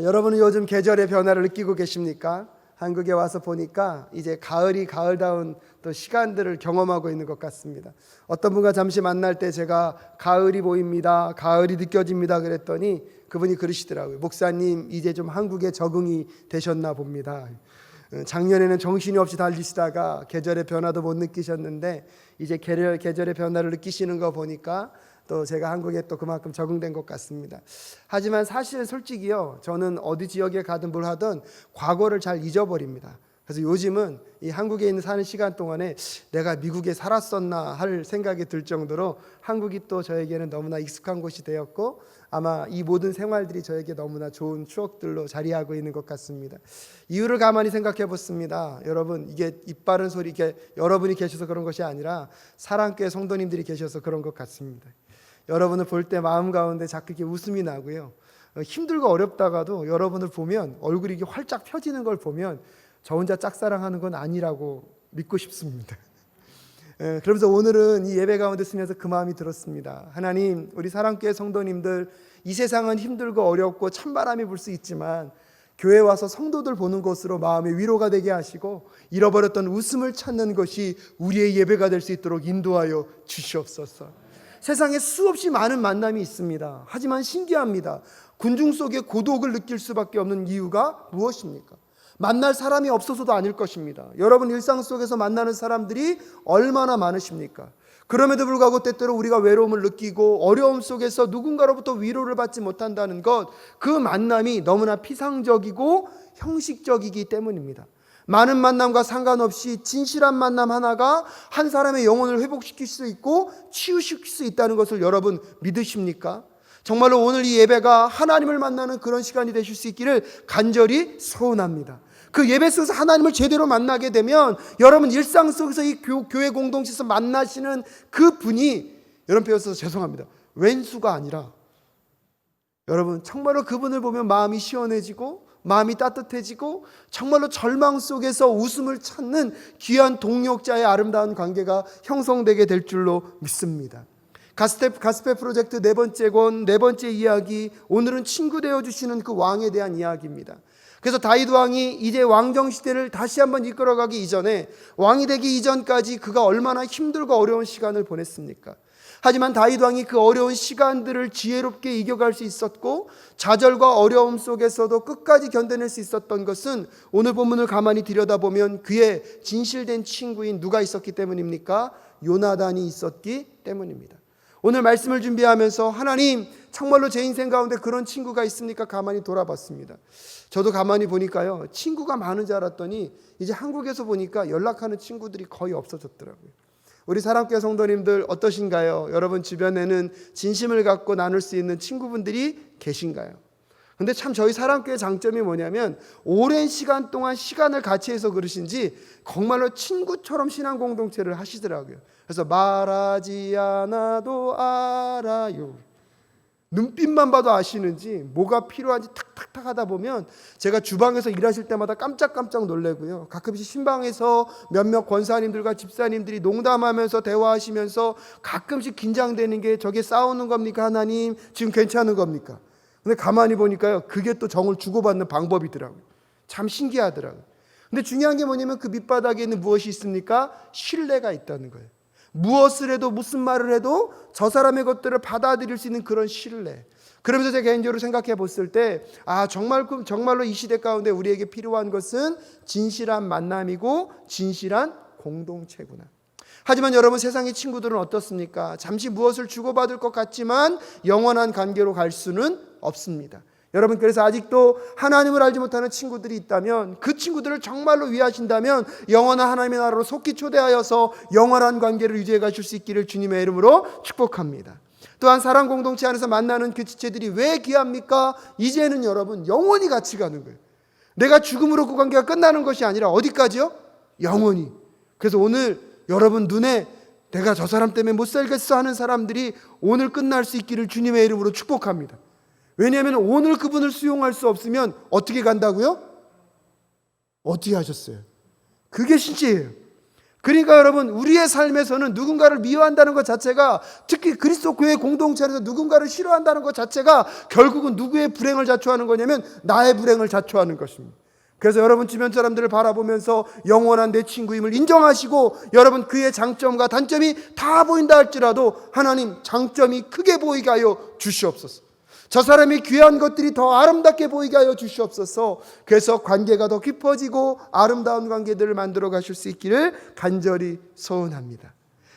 여러분은 요즘 계절의 변화를 느끼고 계십니까? 한국에 와서 보니까 이제 가을이 가을다운 또 시간들을 경험하고 있는 것 같습니다. 어떤 분과 잠시 만날 때 제가 가을이 보입니다, 가을이 느껴집니다 그랬더니 그분이 그러시더라고요. 목사님, 이제 좀 한국에 적응이 되셨나 봅니다. 작년에는 정신이 없이 달리시다가 계절의 변화도 못 느끼셨는데 이제 계절의 변화를 느끼시는 거 보니까 또 제가 한국에 또 그만큼 적응된 것 같습니다. 하지만 사실 솔직히요, 저는 어디 지역에 가든 뭘 하든 과거를 잘 잊어버립니다. 그래서 요즘은 이 한국에 있는 사는 시간 동안에 내가 미국에 살았었나 할 생각이 들 정도로 한국이 또 저에게는 너무나 익숙한 곳이 되었고 아마 이 모든 생활들이 저에게 너무나 좋은 추억들로 자리하고 있는 것 같습니다. 이유를 가만히 생각해 보습니다. 여러분, 이게 입 바른 소리, 이게 여러분이 계셔서 그런 것이 아니라 사랑교회 성도님들이 계셔서 그런 것 같습니다. 여러분을 볼 때 마음 가운데 자꾸 이렇게 웃음이 나고요, 힘들고 어렵다가도 여러분을 보면 얼굴이 이렇게 활짝 펴지는 걸 보면 저 혼자 짝사랑하는 건 아니라고 믿고 싶습니다. 그러면서 오늘은 이 예배 가운데 쓰면서 그 마음이 들었습니다. 하나님, 우리 사랑교회 성도님들, 이 세상은 힘들고 어렵고 찬바람이 불 수 있지만 교회 와서 성도들 보는 것으로 마음의 위로가 되게 하시고 잃어버렸던 웃음을 찾는 것이 우리의 예배가 될 수 있도록 인도하여 주시옵소서. 세상에 수없이 많은 만남이 있습니다. 하지만 신기합니다. 군중 속에 고독을 느낄 수밖에 없는 이유가 무엇입니까? 만날 사람이 없어서도 아닐 것입니다. 여러분 일상 속에서 만나는 사람들이 얼마나 많으십니까? 그럼에도 불구하고 때때로 우리가 외로움을 느끼고 어려움 속에서 누군가로부터 위로를 받지 못한다는 것, 그 만남이 너무나 피상적이고 형식적이기 때문입니다. 많은 만남과 상관없이 진실한 만남 하나가 한 사람의 영혼을 회복시킬 수 있고 치유시킬 수 있다는 것을 여러분 믿으십니까? 정말로 오늘 이 예배가 하나님을 만나는 그런 시간이 되실 수 있기를 간절히 소원합니다. 그 예배 속에서 하나님을 제대로 만나게 되면 여러분 일상 속에서 이 교회 공동체에서 만나시는 그 분이, 여러분 배워서 죄송합니다, 왼수가 아니라 여러분 정말로 그분을 보면 마음이 시원해지고 마음이 따뜻해지고 정말로 절망 속에서 웃음을 찾는 귀한 동역자의 아름다운 관계가 형성되게 될 줄로 믿습니다. 가스페 프로젝트 네 번째 권, 네 번째 이야기, 오늘은 친구 되어주시는 그 왕에 대한 이야기입니다. 그래서 다윗 왕이 이제 왕정 시대를 다시 한번 이끌어가기 이전에, 왕이 되기 이전까지 그가 얼마나 힘들고 어려운 시간을 보냈습니까? 하지만 다윗 왕이 그 어려운 시간들을 지혜롭게 이겨갈 수 있었고 좌절과 어려움 속에서도 끝까지 견뎌낼 수 있었던 것은 오늘 본문을 가만히 들여다보면 그의 진실된 친구인 누가 있었기 때문입니까? 요나단이 있었기 때문입니다. 오늘 말씀을 준비하면서 하나님, 정말로 제 인생 가운데 그런 친구가 있습니까? 가만히 돌아봤습니다. 저도 가만히 보니까요, 친구가 많은 줄 알았더니 이제 한국에서 보니까 연락하는 친구들이 거의 없어졌더라고요. 우리 사랑교회 성도님들 어떠신가요? 여러분 주변에는 진심을 갖고 나눌 수 있는 친구분들이 계신가요? 근데 참 저희 사랑교회 장점이 뭐냐면 오랜 시간 동안 시간을 같이 해서 그러신지 정말로 친구처럼 신앙 공동체를 하시더라고요. 그래서 말하지 않아도 알아요. 눈빛만 봐도 아시는지 뭐가 필요한지 탁탁탁 하다 보면 제가 주방에서 일하실 때마다 깜짝깜짝 놀래고요, 가끔씩 신방에서 몇몇 권사님들과 집사님들이 농담하면서 대화하시면서 가끔씩 긴장되는 게 저게 싸우는 겁니까? 하나님 지금 괜찮은 겁니까? 근데 가만히 보니까요, 그게 또 정을 주고받는 방법이더라고요. 참 신기하더라고요. 근데 중요한 게 뭐냐면 그 밑바닥에는 무엇이 있습니까? 신뢰가 있다는 거예요. 무엇을 해도 무슨 말을 해도 저 사람의 것들을 받아들일 수 있는 그런 신뢰. 그러면서 제가 개인적으로 생각해 봤을 때 정말로 이 시대 가운데 우리에게 필요한 것은 진실한 만남이고 진실한 공동체구나. 하지만 여러분 세상의 친구들은 어떻습니까? 잠시 무엇을 주고받을 것 같지만 영원한 관계로 갈 수는 없습니다. 여러분 그래서 아직도 하나님을 알지 못하는 친구들이 있다면 그 친구들을 정말로 위하신다면 영원한 하나님의 나라로 속히 초대하여서 영원한 관계를 유지해 가실 수 있기를 주님의 이름으로 축복합니다. 또한 사랑 공동체 안에서 만나는 그 지체들이 왜 귀합니까? 이제는 여러분 영원히 같이 가는 거예요. 내가 죽음으로 그 관계가 끝나는 것이 아니라 어디까지요? 영원히. 그래서 오늘 여러분 눈에 내가 저 사람 때문에 못 살겠어 하는 사람들이 오늘 끝날 수 있기를 주님의 이름으로 축복합니다. 왜냐하면 오늘 그분을 수용할 수 없으면 어떻게 간다고요? 어떻게 하셨어요? 그게 신체예요. 그러니까 여러분, 우리의 삶에서는 누군가를 미워한다는 것 자체가, 특히 그리스도 교회 공동체에서 누군가를 싫어한다는 것 자체가 결국은 누구의 불행을 자초하는 거냐면 나의 불행을 자초하는 것입니다. 그래서 여러분 주변 사람들을 바라보면서 영원한 내 친구임을 인정하시고, 여러분 그의 장점과 단점이 다 보인다 할지라도 하나님 장점이 크게 보이게 하여 주시옵소서. 저 사람이 귀한 것들이 더 아름답게 보이게 하여 주시옵소서. 그래서 관계가 더 깊어지고 아름다운 관계들을 만들어 가실 수 있기를 간절히 소원합니다.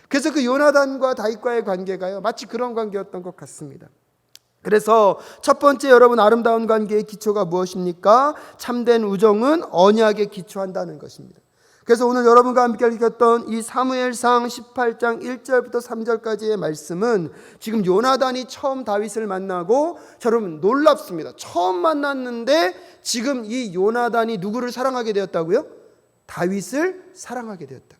그래서 그 요나단과 다윗과의 관계가요, 마치 그런 관계였던 것 같습니다. 그래서 첫 번째, 여러분 아름다운 관계의 기초가 무엇입니까? 참된 우정은 언약에 기초한다는 것입니다. 그래서 오늘 여러분과 함께 읽었던 이 사무엘상 18장 1절부터 3절까지의 말씀은 지금 요나단이 처음 다윗을 만나고, 여러분 놀랍습니다. 처음 만났는데 지금 이 요나단이 누구를 사랑하게 되었다고요? 다윗을 사랑하게 되었다.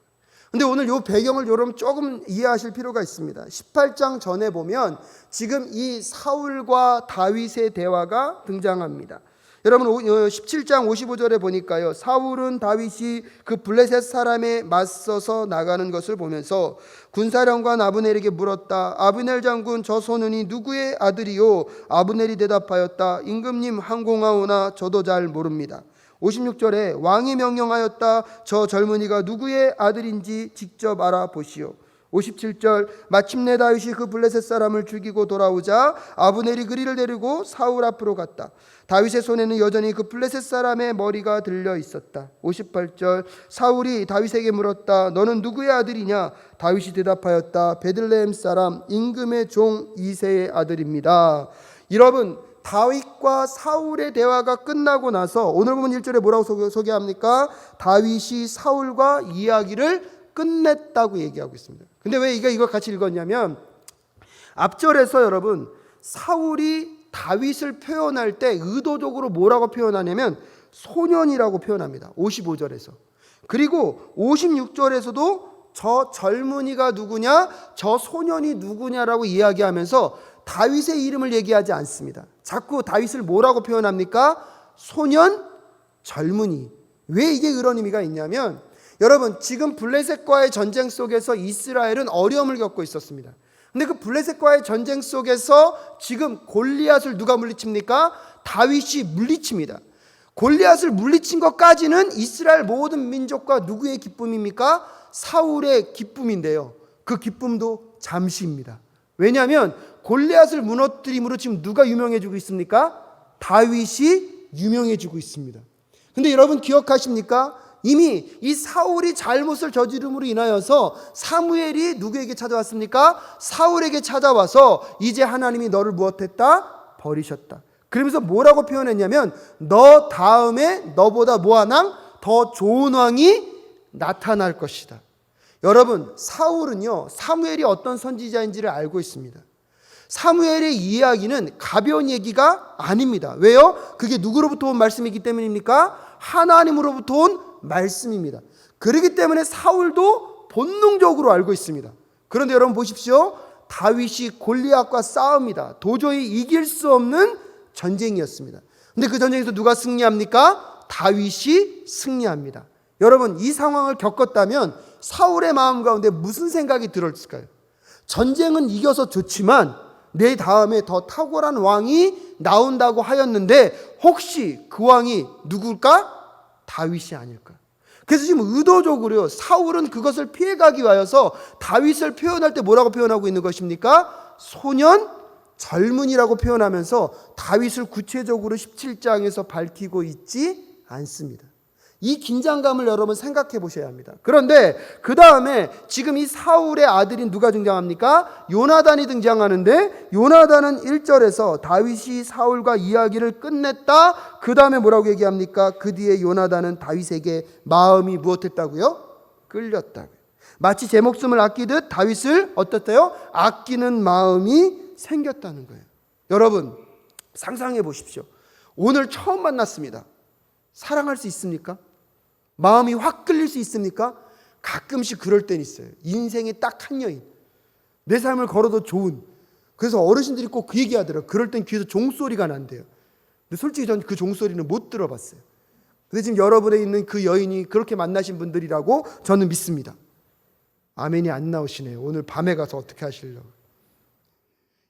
근데 오늘 이 배경을 여러분 조금 이해하실 필요가 있습니다. 18장 전에 보면 지금 이 사울과 다윗의 대화가 등장합니다. 여러분 17장 55절에 보니까요, 사울은 다윗이 그 블레셋 사람에 맞서서 나가는 것을 보면서 군사령관 아브넬에게 물었다. 아브넬 장군, 저 소년이 누구의 아들이요? 아브넬이 대답하였다. 임금님 항공하오나 저도 잘 모릅니다. 56절에 왕이 명령하였다. 저 젊은이가 누구의 아들인지 직접 알아보시오. 57절, 마침내 다윗이 그 블레셋 사람을 죽이고 돌아오자 아브넬이 그리를 데리고 사울 앞으로 갔다. 다윗의 손에는 여전히 그 블레셋 사람의 머리가 들려 있었다. 58절, 사울이 다윗에게 물었다. 너는 누구의 아들이냐? 다윗이 대답하였다. 베들레헴 사람 임금의 종 이새의 아들입니다. 여러분, 다윗과 사울의 대화가 끝나고 나서 오늘 보면 1절에 뭐라고 소개합니까? 다윗이 사울과 이야기를 끝냈다고 얘기하고 있습니다. 근데 왜 이걸 같이 읽었냐면, 앞절에서 여러분 사울이 다윗을 표현할 때 의도적으로 뭐라고 표현하냐면 소년이라고 표현합니다. 55절에서. 그리고 56절에서도 저 젊은이가 누구냐, 저 소년이 누구냐라고 이야기하면서 다윗의 이름을 얘기하지 않습니다. 자꾸 다윗을 뭐라고 표현합니까? 소년, 젊은이. 왜 이게 그런 의미가 있냐면, 여러분 지금 블레셋과의 전쟁 속에서 이스라엘은 어려움을 겪고 있었습니다. 근데 그 블레셋과의 전쟁 속에서 지금 골리앗을 누가 물리칩니까? 다윗이 물리칩니다. 골리앗을 물리친 것까지는 이스라엘 모든 민족과 누구의 기쁨입니까? 사울의 기쁨인데요, 그 기쁨도 잠시입니다. 왜냐하면 골리앗을 무너뜨림으로 지금 누가 유명해지고 있습니까? 다윗이 유명해지고 있습니다. 근데 여러분 기억하십니까? 이미 이 사울이 잘못을 저지름으로 인하여서 사무엘이 누구에게 찾아왔습니까? 사울에게 찾아와서 이제 하나님이 너를 무엇했다? 버리셨다. 그러면서 뭐라고 표현했냐면, 너 다음에 너보다 뭐한 왕? 더 좋은 왕이 나타날 것이다. 여러분 사울은요, 사무엘이 어떤 선지자인지를 알고 있습니다. 사무엘의 이야기는 가벼운 얘기가 아닙니다. 왜요? 그게 누구로부터 온 말씀이기 때문입니까? 하나님으로부터 온 말씀입니다. 그렇기 때문에 사울도 본능적으로 알고 있습니다. 그런데 여러분 보십시오. 다윗이 골리앗과 싸웁니다. 도저히 이길 수 없는 전쟁이었습니다. 근데 그 전쟁에서 누가 승리합니까? 다윗이 승리합니다. 여러분 이 상황을 겪었다면 사울의 마음 가운데 무슨 생각이 들었을까요? 전쟁은 이겨서 좋지만 내 다음에 더 탁월한 왕이 나온다고 하였는데 혹시 그 왕이 누굴까? 다윗이 아닐까? 그래서 지금 의도적으로 사울은 그것을 피해가기 위하여서 다윗을 표현할 때 뭐라고 표현하고 있는 것입니까? 소년, 젊은이라고 표현하면서 다윗을 구체적으로 17장에서 밝히고 있지 않습니다. 이 긴장감을 여러분 생각해 보셔야 합니다. 그런데 그 다음에 지금 이 사울의 아들인 누가 등장합니까? 요나단이 등장하는데, 요나단은 1절에서 다윗이 사울과 이야기를 끝냈다. 그 다음에 뭐라고 얘기합니까? 그 뒤에 요나단은 다윗에게 마음이 무엇했다고요? 끌렸다고요. 마치 제 목숨을 아끼듯 다윗을 어떻대요? 아끼는 마음이 생겼다는 거예요. 여러분 상상해 보십시오. 오늘 처음 만났습니다. 사랑할 수 있습니까? 마음이 확 끌릴 수 있습니까? 가끔씩 그럴 땐 있어요. 인생에 딱 한 여인, 내 삶을 걸어도 좋은. 그래서 어르신들이 꼭 그 얘기 하더라고요. 그럴 땐 귀에서 종소리가 난대요. 근데 솔직히 저는 그 종소리는 못 들어봤어요. 근데 지금 여러분에 있는 그 여인이 그렇게 만나신 분들이라고 저는 믿습니다. 아멘이 안 나오시네요. 오늘 밤에 가서 어떻게 하시려고.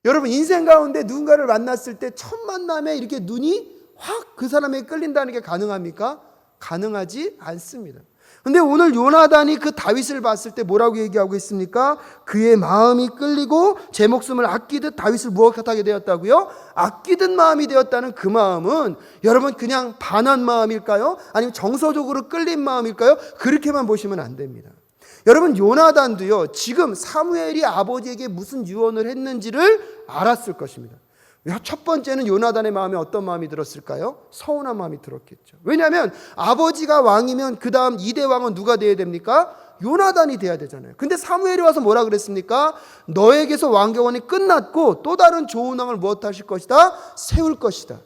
여러분, 인생 가운데 누군가를 만났을 때 첫 만남에 이렇게 눈이 확 그 사람에게 끌린다는 게 가능합니까? 가능하지 않습니다. 근데 오늘 요나단이 그 다윗을 봤을 때 뭐라고 얘기하고 있습니까? 그의 마음이 끌리고 제 목숨을 아끼듯 다윗을 무엇하게 되었다고요? 아끼듯 마음이 되었다는 그 마음은 여러분 그냥 반한 마음일까요? 아니면 정서적으로 끌린 마음일까요? 그렇게만 보시면 안 됩니다. 여러분, 요나단도요, 지금 사무엘이 아버지에게 무슨 유언을 했는지를 알았을 것입니다. 첫 번째는 요나단의 마음에 어떤 마음이 들었을까요? 서운한 마음이 들었겠죠. 왜냐하면 아버지가 왕이면 그 다음 2대 왕은 누가 돼야 됩니까? 요나단이 돼야 되잖아요. 근데 사무엘이 와서 뭐라 그랬습니까? 너에게서 왕경원이 끝났고 또 다른 좋은 왕을 무엇 하실 것이다? 세울 것이다.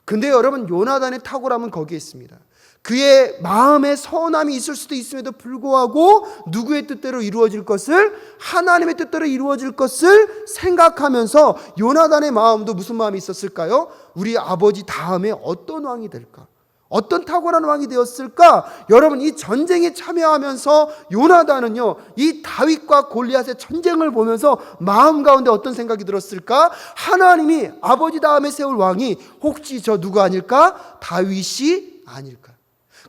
근데 여러분, 요나단의 탁월함은 거기에 있습니다. 그의 마음에 서운함이 있을 수도 있음에도 불구하고 누구의 뜻대로 이루어질 것을, 하나님의 뜻대로 이루어질 것을 생각하면서 요나단의 마음도 무슨 마음이 있었을까요? 우리 아버지 다음에 어떤 왕이 될까? 어떤 탁월한 왕이 되었을까? 여러분, 이 전쟁에 참여하면서 요나단은요, 이 다윗과 골리앗의 전쟁을 보면서 마음 가운데 어떤 생각이 들었을까? 하나님이 아버지 다음에 세울 왕이 혹시 저 누구 아닐까? 다윗이 아닐까?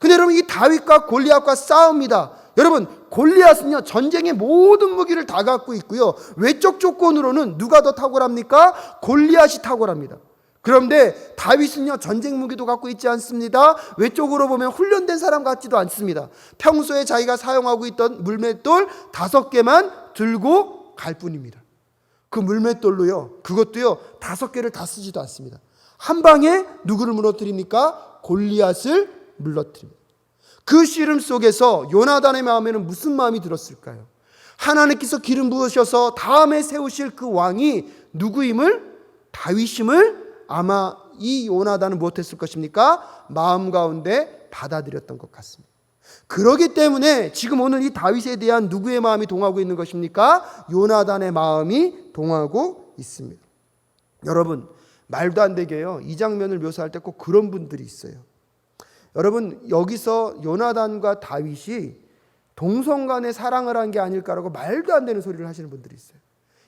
근데 여러분, 이 다윗과 골리앗과 싸웁니다. 여러분, 골리앗은요, 전쟁의 모든 무기를 다 갖고 있고요, 외적 조건으로는 누가 더 탁월합니까? 골리앗이 탁월합니다. 그런데 다윗은요, 전쟁 무기도 갖고 있지 않습니다. 외적으로 보면 훈련된 사람 같지도 않습니다. 평소에 자기가 사용하고 있던 물맷돌 5개만 들고 갈 뿐입니다. 그 물맷돌로요, 그것도요 5개를 다 쓰지도 않습니다. 한 방에 누구를 무너뜨립니까? 골리앗을 물러뜨립니다. 그 씨름 속에서 요나단의 마음에는 무슨 마음이 들었을까요? 하나님께서 기름 부으셔서 다음에 세우실 그 왕이 누구임을, 다윗임을 아마 이 요나단은 무엇했을 것입니까? 마음 가운데 받아들였던 것 같습니다. 그렇기 때문에 지금 오늘 이 다윗에 대한 누구의 마음이 동하고 있는 것입니까? 요나단의 마음이 동하고 있습니다. 여러분, 말도 안 되게요, 이 장면을 묘사할 때 꼭 그런 분들이 있어요. 여러분, 여기서 요나단과 다윗이 동성간에 사랑을 한 게 아닐까라고 말도 안 되는 소리를 하시는 분들이 있어요.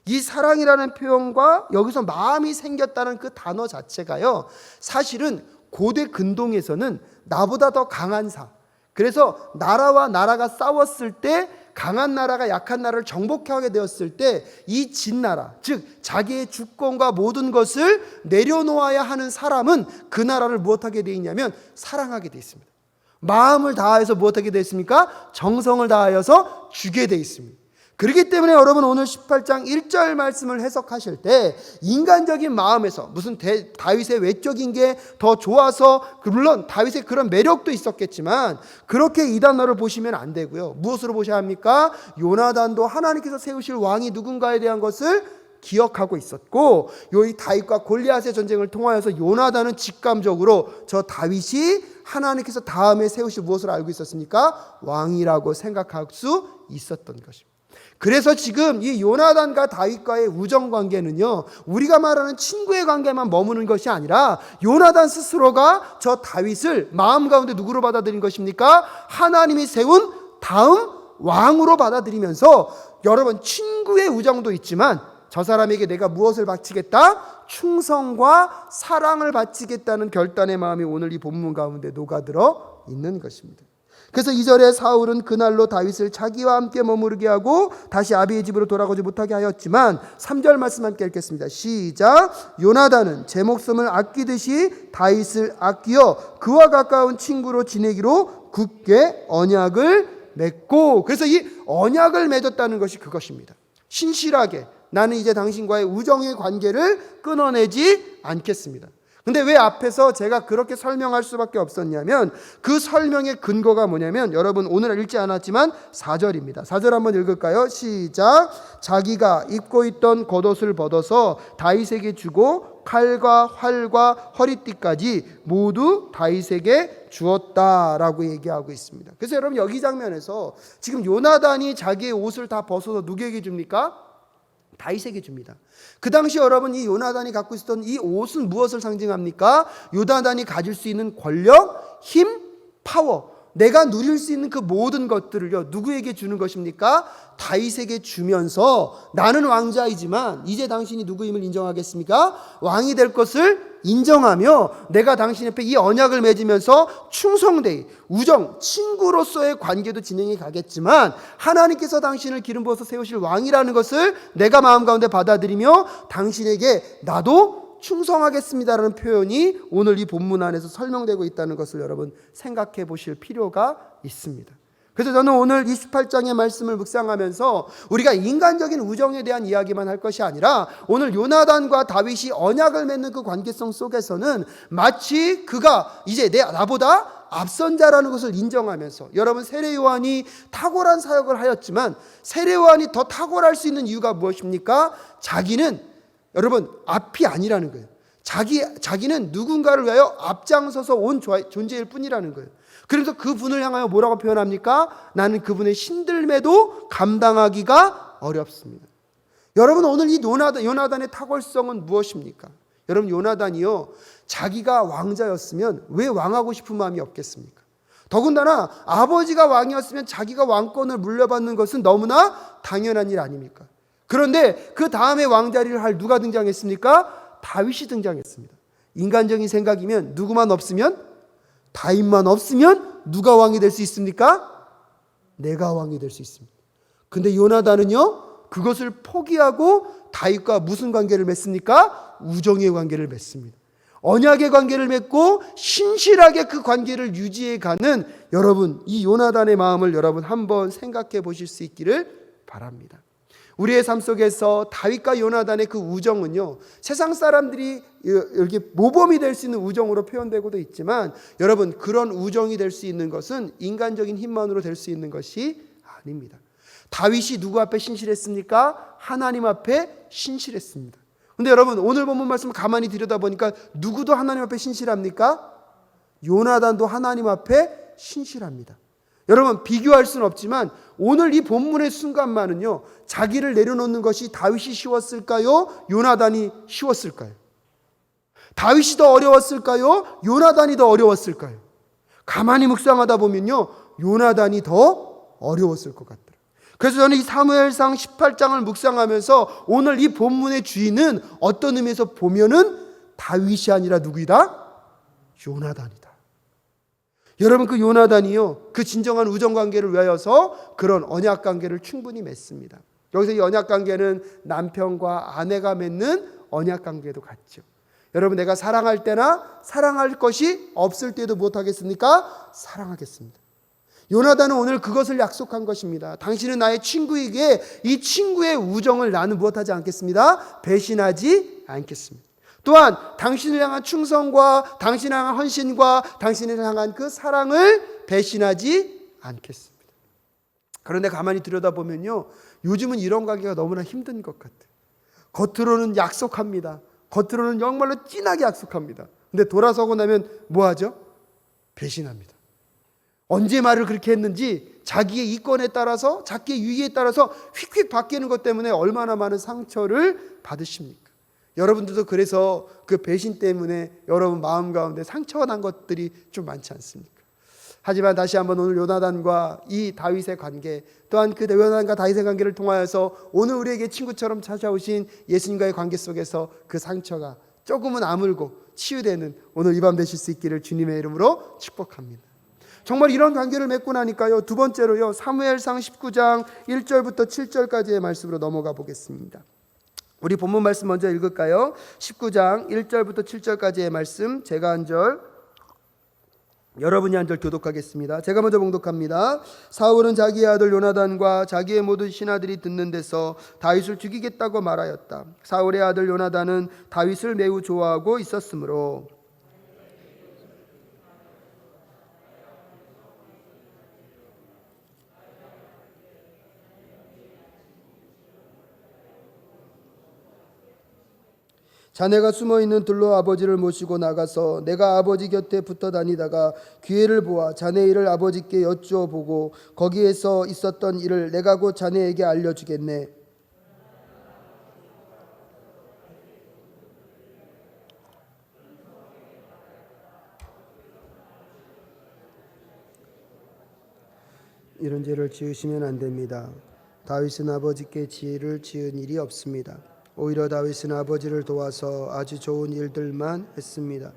이 사랑이라는 표현과 여기서 마음이 생겼다는 그 단어 자체가요, 사실은 고대 근동에서는 나보다 더 강한 사, 그래서 나라와 나라가 싸웠을 때 강한 나라가 약한 나라를 정복하게 되었을 때 이 진나라, 즉 자기의 주권과 모든 것을 내려놓아야 하는 사람은 그 나라를 무엇하게 되어 있냐면 사랑하게 되어 있습니다. 마음을 다하여서 무엇하게 되어 있습니까? 정성을 다하여서 주게 되어 있습니다. 그렇기 때문에 여러분, 오늘 18장 1절 말씀을 해석하실 때 인간적인 마음에서 무슨 다윗의 외적인 게 더 좋아서, 물론 다윗의 그런 매력도 있었겠지만 그렇게 이 단어를 보시면 안 되고요, 무엇으로 보셔야 합니까? 요나단도 하나님께서 세우실 왕이 누군가에 대한 것을 기억하고 있었고, 이 다윗과 골리앗의 전쟁을 통하여서 요나단은 직감적으로 저 다윗이 하나님께서 다음에 세우실 무엇을 알고 있었습니까? 왕이라고 생각할 수 있었던 것입니다. 그래서 지금 이 요나단과 다윗과의 우정 관계는요, 우리가 말하는 친구의 관계만 머무는 것이 아니라 요나단 스스로가 저 다윗을 마음 가운데 누구로 받아들인 것입니까? 하나님이 세운 다음 왕으로 받아들이면서, 여러분, 친구의 우정도 있지만 저 사람에게 내가 무엇을 바치겠다? 충성과 사랑을 바치겠다는 결단의 마음이 오늘 이 본문 가운데 녹아들어 있는 것입니다. 그래서 2절에 사울은 그날로 다윗을 자기와 함께 머무르게 하고 다시 아비의 집으로 돌아가지 못하게 하였지만, 3절 말씀 함께 읽겠습니다. 시작. 요나단은 제 목숨을 아끼듯이 다윗을 아끼어 그와 가까운 친구로 지내기로 굳게 언약을 맺고, 그래서 이 언약을 맺었다는 것이 그것입니다. 신실하게 나는 이제 당신과의 우정의 관계를 끊어내지 않겠습니다. 근데 왜 앞에서 제가 그렇게 설명할 수밖에 없었냐면, 그 설명의 근거가 뭐냐면, 여러분 오늘 읽지 않았지만 4절입니다. 4절 한번 읽을까요? 시작. 자기가 입고 있던 겉옷을 벗어서 다윗에게 주고 칼과 활과 허리띠까지 모두 다윗에게 주었다라고 얘기하고 있습니다. 그래서 여러분, 여기 장면에서 지금 요나단이 자기의 옷을 다 벗어서 누구에게 줍니까? 다윗에게 줍니다. 그 당시 여러분, 이 요나단이 갖고 있었던 이 옷은 무엇을 상징합니까? 요나단이 가질 수 있는 권력, 힘, 파워. 내가 누릴 수 있는 그 모든 것들을요, 누구에게 주는 것입니까? 다윗에게 주면서 나는 왕자이지만 이제 당신이 누구임을 인정하겠습니까? 왕이 될 것을 인정하며 내가 당신 옆에 이 언약을 맺으면서 충성되이 우정, 친구로서의 관계도 진행해 가겠지만 하나님께서 당신을 기름 부어서 세우실 왕이라는 것을 내가 마음 가운데 받아들이며 당신에게 나도 충성하겠습니다라는 표현이 오늘 이 본문 안에서 설명되고 있다는 것을 여러분 생각해 보실 필요가 있습니다. 그래서 저는 오늘 28장의 말씀을 묵상하면서 우리가 인간적인 우정에 대한 이야기만 할 것이 아니라 오늘 요나단과 다윗이 언약을 맺는 그 관계성 속에서는 마치 그가 이제 나보다 앞선 자라는 것을 인정하면서, 여러분 세례 요한이 탁월한 사역을 하였지만 세례 요한이 더 탁월할 수 있는 이유가 무엇입니까? 자기는 여러분 앞이 아니라는 거예요. 자기는 누군가를 위하여 앞장서서 온 존재일 뿐이라는 거예요. 그래서 그분을 향하여 뭐라고 표현합니까? 나는 그분의 신들매도 감당하기가 어렵습니다. 여러분 오늘 이 요나단의 탁월성은 무엇입니까? 여러분 요나단이요, 자기가 왕자였으면 왜 왕하고 싶은 마음이 없겠습니까? 더군다나 아버지가 왕이었으면 자기가 왕권을 물려받는 것은 너무나 당연한 일 아닙니까? 그런데 그 다음에 왕자리를 할 누가 등장했습니까? 다윗이 등장했습니다. 인간적인 생각이면 누구만 없으면, 다윗만 없으면 누가 왕이 될 수 있습니까? 내가 왕이 될 수 있습니다. 근데 요나단은요, 그것을 포기하고 다윗과 무슨 관계를 맺습니까? 우정의 관계를 맺습니다. 언약의 관계를 맺고 신실하게 그 관계를 유지해 가는 여러분, 이 요나단의 마음을 여러분 한번 생각해 보실 수 있기를 바랍니다. 우리의 삶 속에서 다윗과 요나단의 그 우정은요, 세상 사람들이 이렇게 모범이 될 수 있는 우정으로 표현되고도 있지만 여러분 그런 우정이 될 수 있는 것은 인간적인 힘만으로 될 수 있는 것이 아닙니다. 다윗이 누구 앞에 신실했습니까? 하나님 앞에 신실했습니다. 근데 여러분 오늘 본문 말씀을 가만히 들여다보니까 누구도 하나님 앞에 신실합니까? 요나단도 하나님 앞에 신실합니다. 여러분 비교할 수는 없지만 오늘 이 본문의 순간만은요, 자기를 내려놓는 것이 다윗이 쉬웠을까요? 요나단이 쉬웠을까요? 다윗이 더 어려웠을까요? 요나단이 더 어려웠을까요? 가만히 묵상하다 보면요, 요나단이 더 어려웠을 것 같더라고요. 그래서 저는 이 사무엘상 18장을 묵상하면서 오늘 이 본문의 주인은 어떤 의미에서 보면은 다윗이 아니라 누구이다? 요나단이다. 여러분 그 요나단이요, 그 진정한 우정관계를 위하여서 그런 언약관계를 충분히 맺습니다. 여기서 이 언약관계는 남편과 아내가 맺는 언약관계도 같죠. 여러분 내가 사랑할 때나 사랑할 것이 없을 때도 무엇하겠습니까? 사랑하겠습니다. 요나단은 오늘 그것을 약속한 것입니다. 당신은 나의 친구이기에 이 친구의 우정을 나는 무엇하지 않겠습니다? 배신하지 않겠습니다. 또한 당신을 향한 충성과 당신을 향한 헌신과 당신을 향한 그 사랑을 배신하지 않겠습니다. 그런데 가만히 들여다보면요, 요즘은 이런 관계가 너무나 힘든 것 같아요. 겉으로는 약속합니다. 겉으로는 정말로 진하게 약속합니다. 근데 돌아서고 나면 뭐하죠? 배신합니다. 언제 말을 그렇게 했는지 자기의 이권에 따라서, 자기의 유의에 따라서 휙휙 바뀌는 것 때문에 얼마나 많은 상처를 받으십니까? 여러분들도 그래서 그 배신 때문에 여러분 마음 가운데 상처가 난 것들이 좀 많지 않습니까? 하지만 다시 한번 오늘 요나단과 이 다윗의 관계, 또한 그 요나단과 다윗의 관계를 통하여서 오늘 우리에게 친구처럼 찾아오신 예수님과의 관계 속에서 그 상처가 조금은 아물고 치유되는 오늘 이 밤 되실 수 있기를 주님의 이름으로 축복합니다. 정말 이런 관계를 맺고 나니까요, 두 번째로요, 사무엘상 19장 1절부터 7절까지의 말씀으로 넘어가 보겠습니다. 우리 본문 말씀 먼저 읽을까요? 19장 1절부터 7절까지의 말씀, 제가 한 절, 여러분이 한 절 교독하겠습니다. 제가 먼저 봉독합니다. 사울은 자기의 아들 요나단과 자기의 모든 신하들이 듣는 데서 다윗을 죽이겠다고 말하였다. 사울의 아들 요나단은 다윗을 매우 좋아하고 있었으므로 자네가 숨어있는 들로 아버지를 모시고 나가서 내가 아버지 곁에 붙어 다니다가 기회를 보아 자네 일을 아버지께 여쭈어 보고 거기에서 있었던 일을 내가 곧 자네에게 알려주겠네. 이런 죄를 지으시면 안 됩니다. 다윗은 아버지께 죄를 지은 일이 없습니다. 오히려 다윗은 아버지를 도와서 아주 좋은 일들만 했습니다.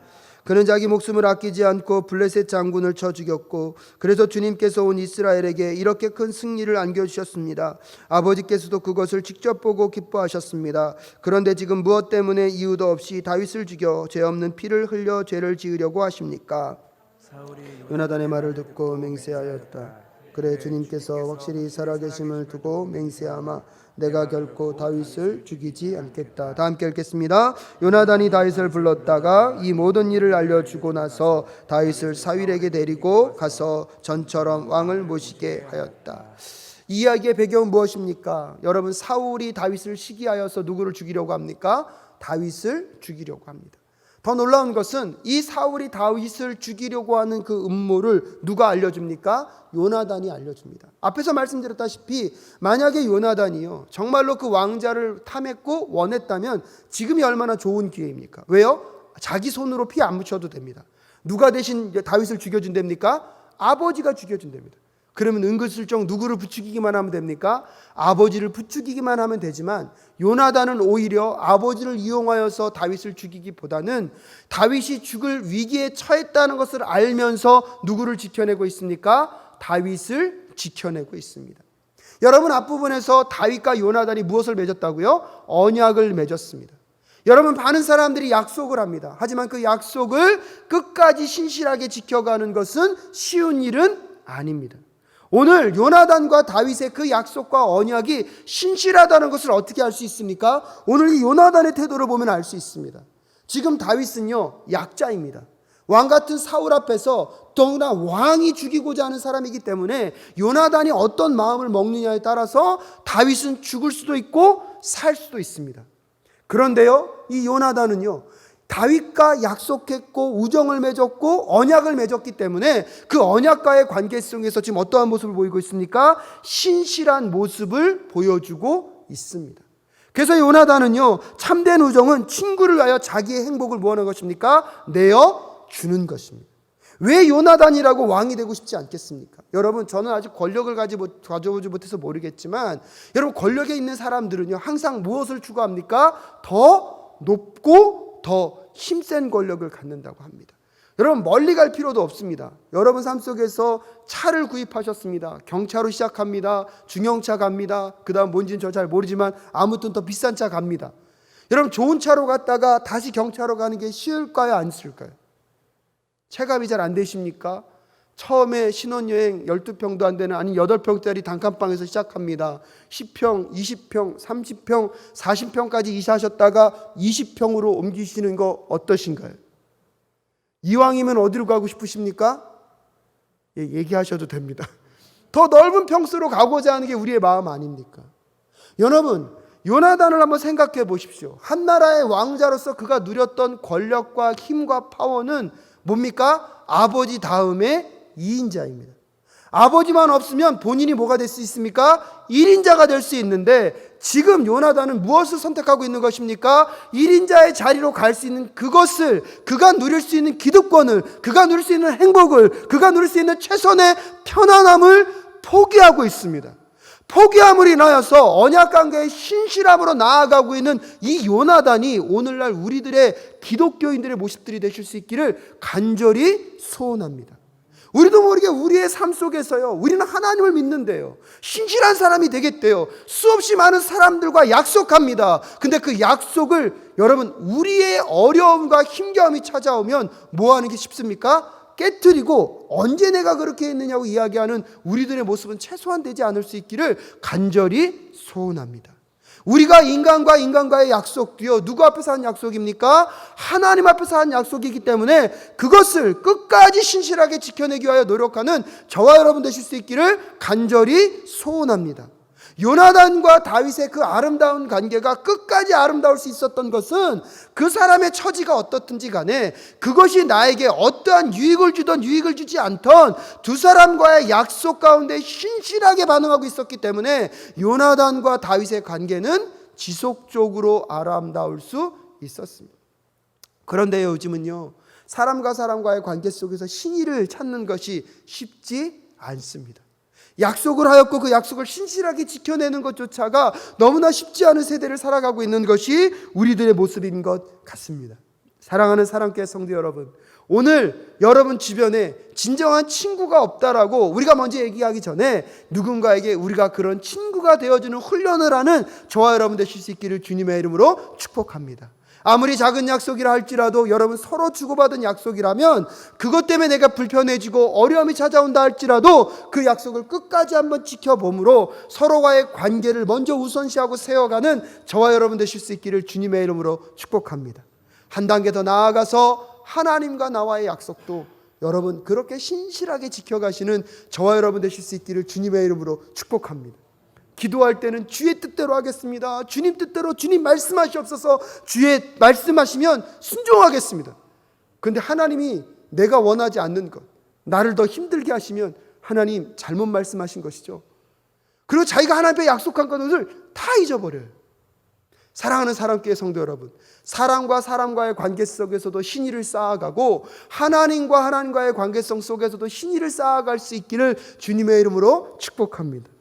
그는 자기 목숨을 아끼지 않고 블레셋 장군을 쳐 죽였고, 그래서 주님께서 온 이스라엘에게 이렇게 큰 승리를 안겨주셨습니다. 아버지께서도 그것을 직접 보고 기뻐하셨습니다. 그런데 지금 무엇 때문에 이유도 없이 다윗을 죽여 죄 없는 피를 흘려 죄를 지으려고 하십니까? 요나단의 말을 듣고 맹세하였다. 그래, 주님께서 확실히 살아계심을 두고 맹세하마 내가 결코 다윗을 죽이지 않겠다. 다 함께 읽겠습니다. 요나단이 다윗을 불렀다가 이 모든 일을 알려주고 나서 다윗을 사울에게 데리고 가서 전처럼 왕을 모시게 하였다. 이 이야기의 배경은 무엇입니까? 여러분, 사울이 다윗을 시기하여서 누구를 죽이려고 합니까? 다윗을 죽이려고 합니다. 더 놀라운 것은 이 사울이 다윗을 죽이려고 하는 그 음모를 누가 알려줍니까? 요나단이 알려줍니다. 앞에서 말씀드렸다시피 만약에 요나단이요 정말로 그 왕자를 탐했고 원했다면 지금이 얼마나 좋은 기회입니까? 왜요? 자기 손으로 피 안 묻혀도 됩니다. 누가 대신 다윗을 죽여준답니까? 아버지가 죽여준답니다. 그러면 은근슬쩍 누구를 부추기기만 하면 됩니까? 아버지를 부추기기만 하면 되지만 요나단은 오히려 아버지를 이용하여서 다윗을 죽이기보다는 다윗이 죽을 위기에 처했다는 것을 알면서 누구를 지켜내고 있습니까? 다윗을 지켜내고 있습니다. 여러분, 앞부분에서 다윗과 요나단이 무엇을 맺었다고요? 언약을 맺었습니다. 여러분, 많은 사람들이 약속을 합니다. 하지만 그 약속을 끝까지 신실하게 지켜가는 것은 쉬운 일은 아닙니다. 오늘 요나단과 다윗의 그 약속과 언약이 신실하다는 것을 어떻게 알 수 있습니까? 오늘 이 요나단의 태도를 보면 알 수 있습니다. 지금 다윗은요 약자입니다. 왕 같은 사울 앞에서 더구나 왕이 죽이고자 하는 사람이기 때문에 요나단이 어떤 마음을 먹느냐에 따라서 다윗은 죽을 수도 있고 살 수도 있습니다. 그런데요, 이 요나단은요 다윗과 약속했고 우정을 맺었고 언약을 맺었기 때문에 그 언약과의 관계 속에서 지금 어떠한 모습을 보이고 있습니까? 신실한 모습을 보여주고 있습니다. 그래서 요나단은요 참된 우정은 친구를 위하여 자기의 행복을 뭐하는 것입니까? 내어 주는 것입니다. 왜 요나단이라고 왕이 되고 싶지 않겠습니까? 여러분, 저는 아직 권력을 가져보지 못해서 모르겠지만 여러분, 권력에 있는 사람들은요 항상 무엇을 추구합니까? 더 높고 더 힘센 권력을 갖는다고 합니다. 여러분, 멀리 갈 필요도 없습니다. 여러분 삶 속에서 차를 구입하셨습니다. 경차로 시작합니다. 중형차 갑니다. 그 다음 뭔지는 저 잘 모르지만 아무튼 더 비싼 차 갑니다. 여러분, 좋은 차로 갔다가 다시 경차로 가는 게 쉬울까요? 안 쉬울까요? 체감이 잘 안 되십니까? 처음에 신혼여행 12평도 안 되는, 아니 8평짜리 단칸방에서 시작합니다. 10평, 20평, 30평, 40평까지 이사하셨다가 20평으로 옮기시는 거 어떠신가요? 이왕이면 어디로 가고 싶으십니까? 예, 얘기하셔도 됩니다. 더 넓은 평수로 가고자 하는 게 우리의 마음 아닙니까? 여러분, 요나단을 한번 생각해 보십시오. 한 나라의 왕자로서 그가 누렸던 권력과 힘과 파워는 뭡니까? 아버지 다음에 2인자입니다. 아버지만 없으면 본인이 뭐가 될 수 있습니까? 1인자가 될 수 있는데 지금 요나단은 무엇을 선택하고 있는 것입니까? 1인자의 자리로 갈 수 있는 그것을, 그가 누릴 수 있는 기득권을, 그가 누릴 수 있는 행복을, 그가 누릴 수 있는 최선의 편안함을 포기하고 있습니다. 포기함으로 인하여서 언약관계의 신실함으로 나아가고 있는 이 요나단이 오늘날 우리들의 기독교인들의 모습들이 되실 수 있기를 간절히 소원합니다. 우리도 모르게 우리의 삶 속에서요 우리는 하나님을 믿는데요 신실한 사람이 되겠대요 수없이 많은 사람들과 약속합니다. 근데 그 약속을 여러분 우리의 어려움과 힘겨움이 찾아오면 뭐 하는 게 쉽습니까? 깨트리고 언제 내가 그렇게 했느냐고 이야기하는 우리들의 모습은 최소한 되지 않을 수 있기를 간절히 소원합니다. 우리가 인간과의 약속도요 누구 앞에서 한 약속입니까? 하나님 앞에서 한 약속이기 때문에 그것을 끝까지 신실하게 지켜내기 위하여 노력하는 저와 여러분 되실 수 있기를 간절히 소원합니다. 요나단과 다윗의 그 아름다운 관계가 끝까지 아름다울 수 있었던 것은 그 사람의 처지가 어떻든지 간에 그것이 나에게 어떠한 유익을 주던 유익을 주지 않던 두 사람과의 약속 가운데 신실하게 반응하고 있었기 때문에 요나단과 다윗의 관계는 지속적으로 아름다울 수 있었습니다. 그런데 요즘은요 사람과 사람과의 관계 속에서 신의를 찾는 것이 쉽지 않습니다. 약속을 하였고 그 약속을 신실하게 지켜내는 것조차가 너무나 쉽지 않은 세대를 살아가고 있는 것이 우리들의 모습인 것 같습니다. 사랑하는 사랑교회 성도 여러분, 오늘 여러분 주변에 진정한 친구가 없다라고 우리가 먼저 얘기하기 전에 누군가에게 우리가 그런 친구가 되어주는 훈련을 하는 저와 여러분 되실 수 있기를 주님의 이름으로 축복합니다. 아무리 작은 약속이라 할지라도 여러분 서로 주고받은 약속이라면 그것 때문에 내가 불편해지고 어려움이 찾아온다 할지라도 그 약속을 끝까지 한번 지켜봄으로 서로와의 관계를 먼저 우선시하고 세워가는 저와 여러분 되실 수 있기를 주님의 이름으로 축복합니다. 한 단계 더 나아가서 하나님과 나와의 약속도 여러분 그렇게 신실하게 지켜가시는 저와 여러분 되실 수 있기를 주님의 이름으로 축복합니다. 기도할 때는 주의 뜻대로 하겠습니다. 주님 뜻대로 주님 말씀하시옵소서. 주의 말씀하시면 순종하겠습니다. 그런데 하나님이 내가 원하지 않는 것, 나를 더 힘들게 하시면 하나님 잘못 말씀하신 것이죠. 그리고 자기가 하나님 앞에 약속한 것을 다 잊어버려요. 사랑하는 사랑교회 성도 여러분, 사람과 사람과의 관계 속에서도 신의를 쌓아가고 하나님과 하나님과의 관계성 속에서도 신의를 쌓아갈 수 있기를 주님의 이름으로 축복합니다.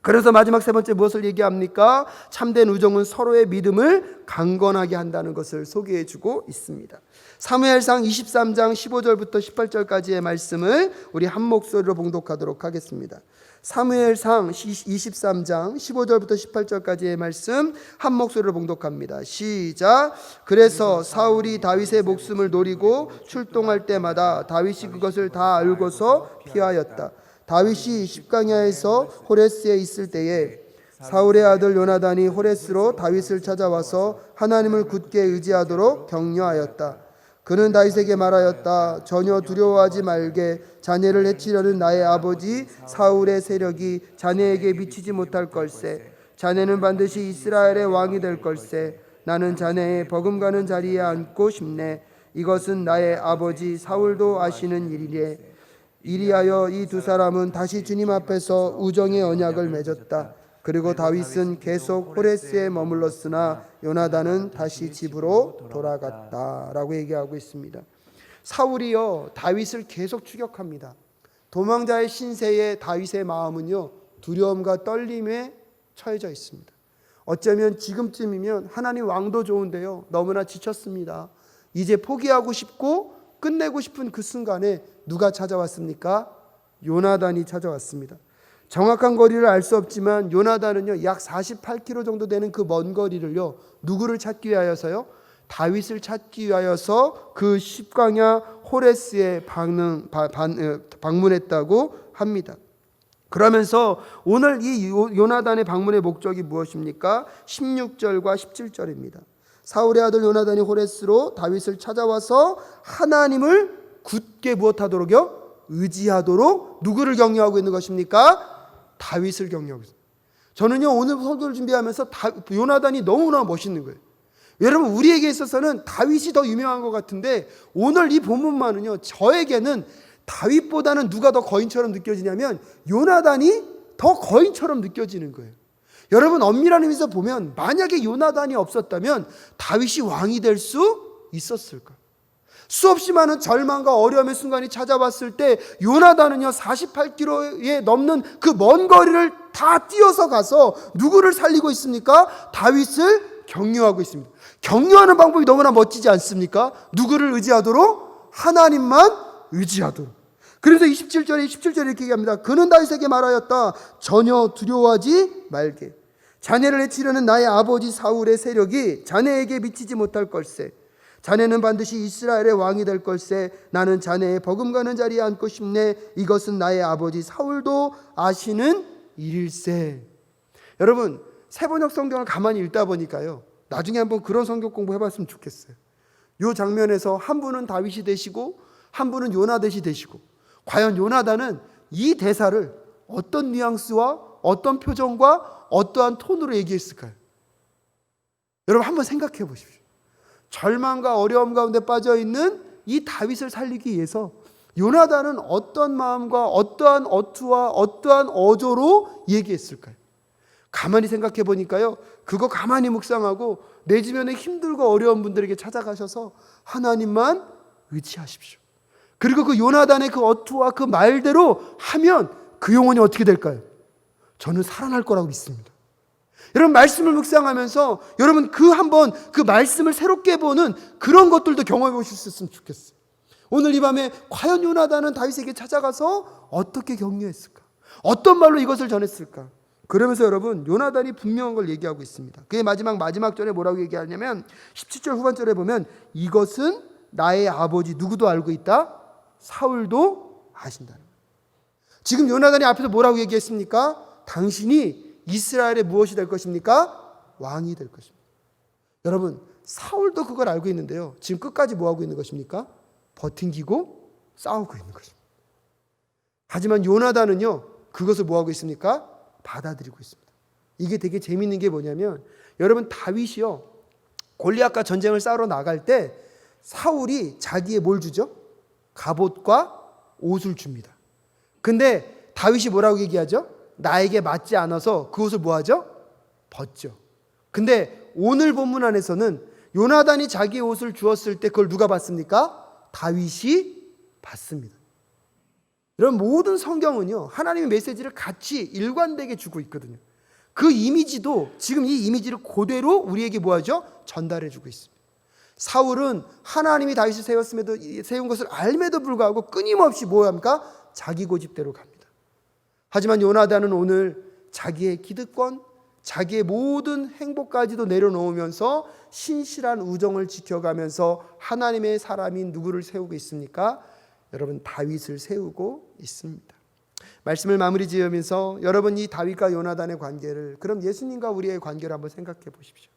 그래서 마지막 세 번째 무엇을 얘기합니까? 참된 우정은 서로의 믿음을 강건하게 한다는 것을 소개해 주고 있습니다. 사무엘상 23장 15절부터 18절까지의 말씀을 우리 한 목소리로 봉독하도록 하겠습니다. 사무엘상 23장 15절부터 18절까지의 말씀 한 목소리로 봉독합니다. 시작. 그래서 사울이 다윗의 목숨을 노리고 출동할 때마다 다윗이 그것을 다 알고서 피하였다. 다윗이 십강야에서 호레스에 있을 때에 사울의 아들 요나단이 호레스로 다윗을 찾아와서 하나님을 굳게 의지하도록 격려하였다. 그는 다윗에게 말하였다. 전혀 두려워하지 말게. 자네를 해치려는 나의 아버지 사울의 세력이 자네에게 미치지 못할 걸세. 자네는 반드시 이스라엘의 왕이 될 걸세. 나는 자네의 버금가는 자리에 앉고 싶네. 이것은 나의 아버지 사울도 아시는 일이래. 이리하여 이 두 사람은 다시 주님 앞에서 우정의 언약을 맺었다. 그리고 다윗은 계속 호레스에 머물렀으나 요나단은 다시 집으로 돌아갔다 라고 얘기하고 있습니다. 사울이요 다윗을 계속 추격합니다. 도망자의 신세에 다윗의 마음은요 두려움과 떨림에 처해져 있습니다. 어쩌면 지금쯤이면 하나님 왕도 좋은데요 너무나 지쳤습니다. 이제 포기하고 싶고 끝내고 싶은 그 순간에 누가 찾아왔습니까? 요나단이 찾아왔습니다. 정확한 거리를 알 수 없지만 요나단은요 약 48km 정도 되는 그 먼 거리를요 누구를 찾기 위하여서요? 다윗을 찾기 위하여서 그 십강야 호레스에 방문했다고 합니다. 그러면서 오늘 이 요나단의 방문의 목적이 무엇입니까? 16절과 17절입니다. 사울의 아들 요나단이 호레스로 다윗을 찾아와서 하나님을 굳게 무엇하도록요? 의지하도록 누구를 격려하고 있는 것입니까? 다윗을 격려하고 있습니다. 저는요 오늘 설교를 준비하면서 요나단이 너무나 멋있는 거예요. 여러분 우리에게 있어서는 다윗이 더 유명한 것 같은데 오늘 이 본문만은요 저에게는 다윗보다는 누가 더 거인처럼 느껴지냐면 요나단이 더 거인처럼 느껴지는 거예요. 여러분 엄밀한 의미에서 보면 만약에 요나단이 없었다면 다윗이 왕이 될 수 있었을까? 수없이 많은 절망과 어려움의 순간이 찾아왔을 때 요나단은요 48km에 넘는 그 먼 거리를 다 뛰어서 가서 누구를 살리고 있습니까? 다윗을 격려하고 있습니다. 격려하는 방법이 너무나 멋지지 않습니까? 누구를 의지하도록? 하나님만 의지하도록. 그래서 17절에 이렇게 얘기합니다. 그는 다윗에게 말하였다. 전혀 두려워하지 말게. 자네를 해치려는 나의 아버지 사울의 세력이 자네에게 미치지 못할 걸세. 자네는 반드시 이스라엘의 왕이 될 걸세. 나는 자네의 버금가는 자리에 앉고 싶네. 이것은 나의 아버지 사울도 아시는 일일세. 여러분 세번역 성경을 가만히 읽다 보니까요 나중에 한번 그런 성경 공부 해봤으면 좋겠어요. 이 장면에서 한 분은 다윗이 되시고 한 분은 요나단이 되시고 과연 요나단은 이 대사를 어떤 뉘앙스와 어떤 표정과 어떠한 톤으로 얘기했을까요? 여러분 한번 생각해 보십시오. 절망과 어려움 가운데 빠져있는 이 다윗을 살리기 위해서 요나단은 어떤 마음과 어떠한 어투와 어떠한 어조로 얘기했을까요? 가만히 생각해 보니까요 그거 가만히 묵상하고 내 주변에 힘들고 어려운 분들에게 찾아가셔서 하나님만 의지하십시오. 그리고 그 요나단의 그 어투와 그 말대로 하면 그 영혼이 어떻게 될까요? 저는 살아날 거라고 믿습니다. 여러분, 말씀을 묵상하면서 여러분 한번 그 말씀을 새롭게 보는 그런 것들도 경험해 보실 수 있으면 좋겠어요. 오늘 이 밤에 과연 요나단은 다윗에게 찾아가서 어떻게 격려했을까? 어떤 말로 이것을 전했을까? 그러면서 여러분, 요나단이 분명한 걸 얘기하고 있습니다. 그의 마지막 절에 뭐라고 얘기하냐면 17절 후반절에 보면 이것은 나의 아버지 누구도 알고 있다? 사울도 아신다는 거예요. 지금 요나단이 앞에서 뭐라고 얘기했습니까? 당신이 이스라엘의 무엇이 될 것입니까? 왕이 될 것입니다. 여러분, 사울도 그걸 알고 있는데요, 지금 끝까지 뭐하고 있는 것입니까? 버팅기고 싸우고 있는 것입니다. 하지만 요나단은요, 그것을 뭐하고 있습니까? 받아들이고 있습니다. 이게 되게 재밌는 게 뭐냐면, 여러분, 다윗이요, 골리앗과 전쟁을 싸우러 나갈 때 사울이 자기의 뭘 주죠? 갑옷과 옷을 줍니다. 근데 다윗이 뭐라고 얘기하죠? 나에게 맞지 않아서 그 옷을 뭐하죠? 벗죠. 근데 오늘 본문 안에서는 요나단이 자기의 옷을 주었을 때 그걸 누가 받습니까? 다윗이 받습니다. 여러분, 모든 성경은요, 하나님의 메시지를 같이 일관되게 주고 있거든요. 그 이미지도 지금 이 이미지를 그대로 우리에게 뭐하죠? 전달해 주고 있습니다. 사울은 하나님이 다윗을 세운 것을 알매도 불구하고 끊임없이 뭐합니까? 자기 고집대로 갑니다. 하지만 요나단은 오늘 자기의 기득권, 자기의 모든 행복까지도 내려놓으면서 신실한 우정을 지켜가면서 하나님의 사람인 누구를 세우고 있습니까? 여러분, 다윗을 세우고 있습니다. 말씀을 마무리 지으면서 여러분, 이 다윗과 요나단의 관계를, 그럼 예수님과 우리의 관계를 한번 생각해 보십시오.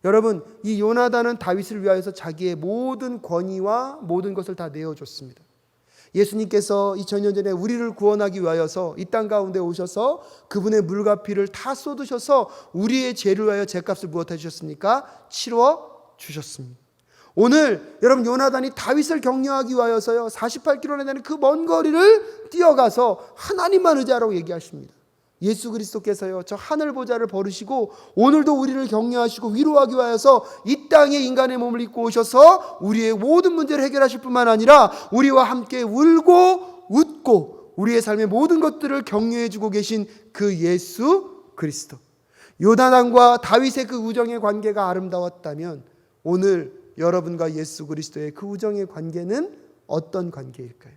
여러분, 이 요나단은 다윗을 위하여서 자기의 모든 권위와 모든 것을 다 내어줬습니다. 예수님께서 2000년 전에 우리를 구원하기 위하여서 이 땅 가운데 오셔서 그분의 물과 피를 다 쏟으셔서 우리의 죄를 위하여 죄값을 무엇해 주셨습니까? 치러 주셨습니다. 오늘 여러분, 요나단이 다윗을 격려하기 위하여서요, 48km나 되는 그 먼 거리를 뛰어가서 하나님만 의지하라고 얘기하십니다. 예수 그리스도께서요, 저 하늘 보좌를 버리시고 오늘도 우리를 격려하시고 위로하기 위하여서 이 땅에 인간의 몸을 입고 오셔서 우리의 모든 문제를 해결하실 뿐만 아니라 우리와 함께 울고 웃고 우리의 삶의 모든 것들을 격려해 주고 계신 그 예수 그리스도. 요나단과 다윗의 그 우정의 관계가 아름다웠다면 오늘 여러분과 예수 그리스도의 그 우정의 관계는 어떤 관계일까요?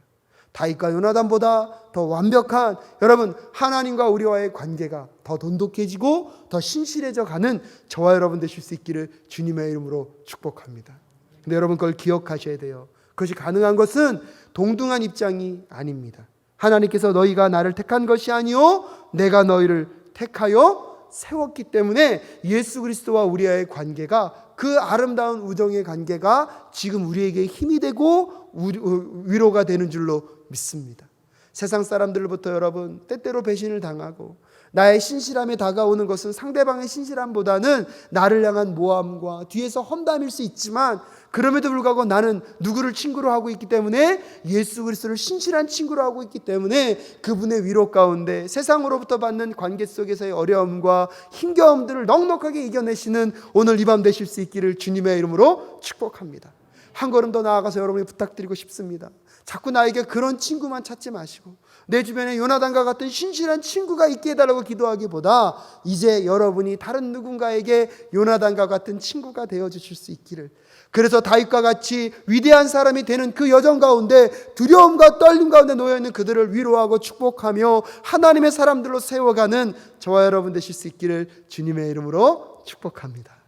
다윗과 요나단보다 더 완벽한, 여러분, 하나님과 우리와의 관계가 더 돈독해지고 더 신실해져 가는 저와 여러분 되실 수 있기를 주님의 이름으로 축복합니다. 근데 여러분, 그걸 기억하셔야 돼요. 그것이 가능한 것은 동등한 입장이 아닙니다. 하나님께서 너희가 나를 택한 것이 아니요 내가 너희를 택하여 세웠기 때문에 예수 그리스도와 우리와의 관계가, 그 아름다운 우정의 관계가 지금 우리에게 힘이 되고 위로가 되는 줄로 믿습니다. 세상 사람들로부터 여러분, 때때로 배신을 당하고 나의 신실함에 다가오는 것은 상대방의 신실함보다는 나를 향한 모함과 뒤에서 험담일 수 있지만, 그럼에도 불구하고 나는 누구를 친구로 하고 있기 때문에, 예수 그리스도를 신실한 친구로 하고 있기 때문에 그분의 위로 가운데 세상으로부터 받는 관계 속에서의 어려움과 힘겨움들을 넉넉하게 이겨내시는 오늘 이 밤 되실 수 있기를 주님의 이름으로 축복합니다. 한 걸음 더 나아가서 여러분이 부탁드리고 싶습니다. 자꾸 나에게 그런 친구만 찾지 마시고 내 주변에 요나단과 같은 신실한 친구가 있게 해달라고 기도하기보다 이제 여러분이 다른 누군가에게 요나단과 같은 친구가 되어주실 수 있기를, 그래서 다윗과 같이 위대한 사람이 되는 그 여정 가운데 두려움과 떨림 가운데 놓여있는 그들을 위로하고 축복하며 하나님의 사람들로 세워가는 저와 여러분 되실 수 있기를 주님의 이름으로 축복합니다.